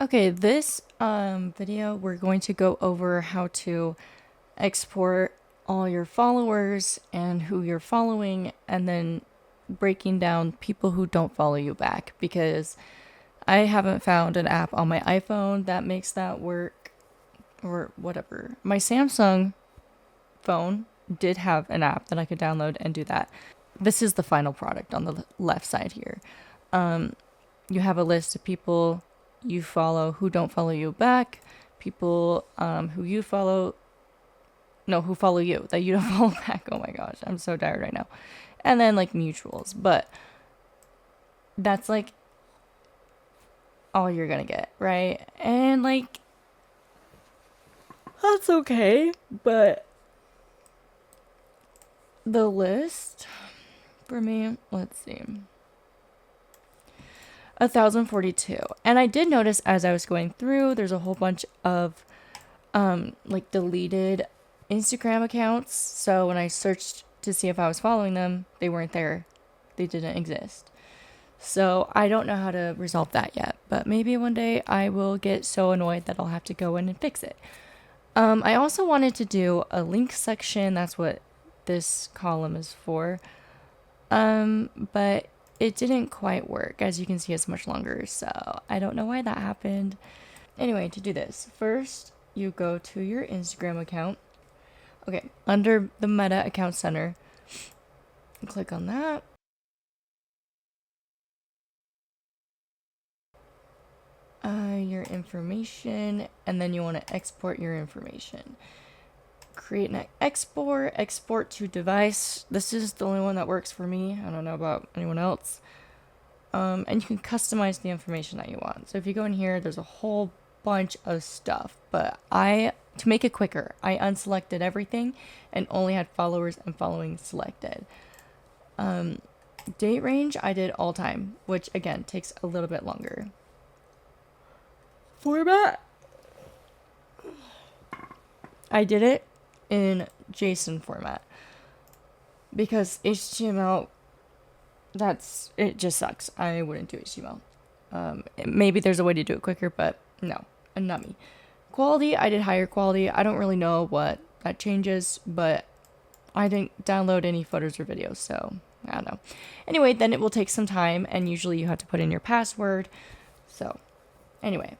Okay, this video we're going to go over how to export all your followers and who you're following, and then breaking down people who don't follow you back, because I haven't found an app on my iPhone that makes that work, or whatever. My Samsung phone did have an app that I could download and do that. This is the final product on the left side here. You have a list of people you follow who don't follow you back, people who follow you that you don't follow back. Oh my gosh, I'm so tired right now. And then like mutuals, but that's like all you're gonna get, right? And like that's okay, but the list for me, let's see, 1,042. And I did notice as I was going through, there's a whole bunch of like deleted Instagram accounts. So when I searched to see if I was following them, they weren't there. They didn't exist. So I don't know how to resolve that yet, but maybe one day I will get so annoyed that I'll have to go in and fix it. I also wanted to do a link section. That's what this column is for. But it didn't quite work. As you can see, it's much longer, so I don't know why that happened. Anyway, to do this, first you go to your Instagram account. Okay, under the Meta Account Center, click on that. Your information, and then you want to export your information. Create an export to device. This is the only one that works for me. I don't know about anyone else. And you can customize the information that you want. So if you go in here, there's a whole bunch of stuff, but to make it quicker, I unselected everything and only had followers and following selected. Date range, I did all time, which again takes a little bit longer. Format, I did it in JSON format because HTML, it just sucks. I wouldn't do HTML. Maybe there's a way to do it quicker, but no, not me. Quality, I did higher quality. I don't really know what that changes, but I didn't download any photos or videos, so I don't know. Anyway, then it will take some time, and usually you have to put in your password. So anyway,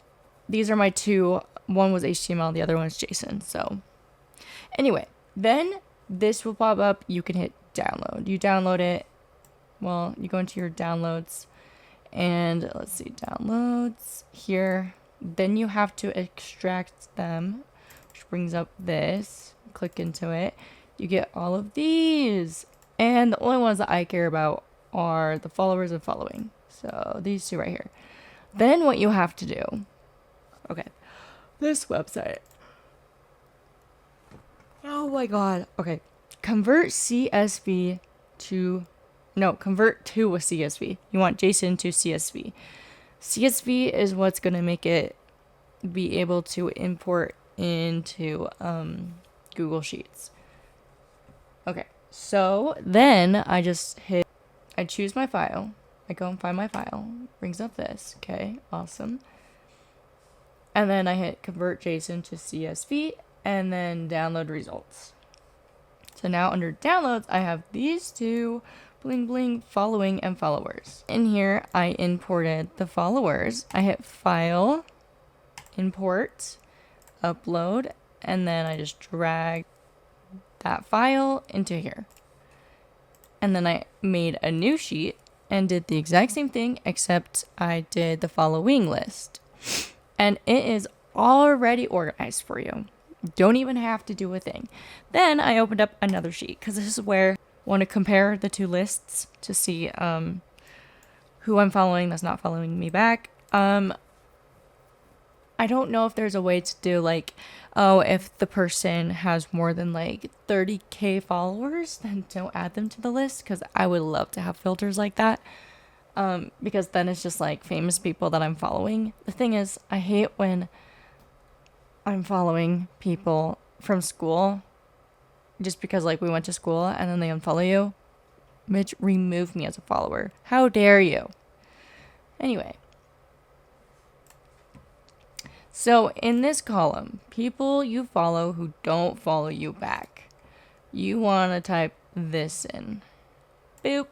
these are my two. One was HTML, the other one is JSON. So anyway, then this will pop up. You can hit download. You download it. Well, you go into your downloads, and let's see, downloads here. Then you have to extract them, which brings up this. Click into it. You get all of these. And the only ones that I care about are the followers and following. So these two right here. Then what you have to do, okay, this website. Oh my god. Okay. Convert to a CSV. You want JSON to CSV. CSV is what's going to make it be able to import into Google Sheets. Okay, so then I choose my file. I go and find my file. Brings up this. Okay, awesome. And then I hit convert JSON to CSV and then download results. So now under downloads, I have these two, bling bling, following and followers. In here, I imported the followers. I hit file, import, upload, and then I just drag that file into here. And then I made a new sheet and did the exact same thing, except I did the following list. And it is already organized for you. Don't even have to do a thing. Then I opened up another sheet because this is where I want to compare the two lists to see who I'm following that's not following me back. I don't know if there's a way to do like, if the person has more than like 30K followers, then don't add them to the list, because I would love to have filters like that. Because then it's just like famous people that I'm following. The thing is, I hate when I'm following people from school just because like we went to school and then they unfollow you. Bitch, remove me as a follower. How dare you? Anyway. So in this column, people you follow who don't follow you back, you want to type this in. Boop.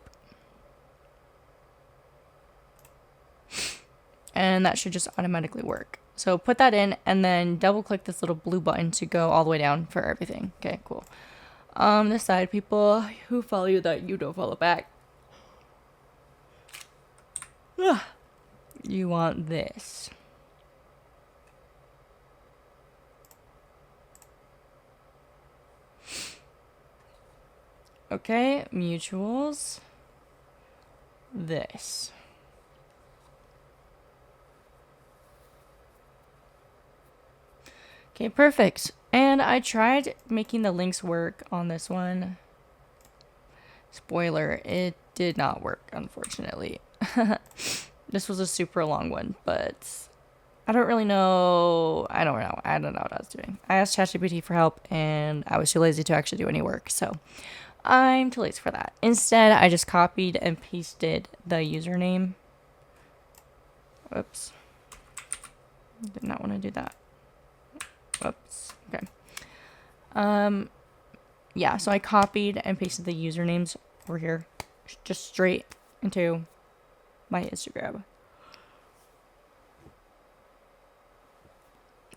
And that should just automatically work. So put that in and then double click this little blue button to go all the way down for everything. Okay, cool. This side, people who follow you that you don't follow back. You want this. Okay, mutuals. This. Okay, perfect. And I tried making the links work on this one. Spoiler, it did not work, unfortunately. This was a super long one, but I don't really know. I don't know what I was doing. I asked ChatGPT for help, and I was too lazy to actually do any work, so I'm too lazy for that. Instead, I just copied and pasted the username. Oops. Did not want to do that. Whoops. Okay. Yeah, so I copied and pasted the usernames over here, just straight into my Instagram.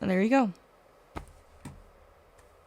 And there you go.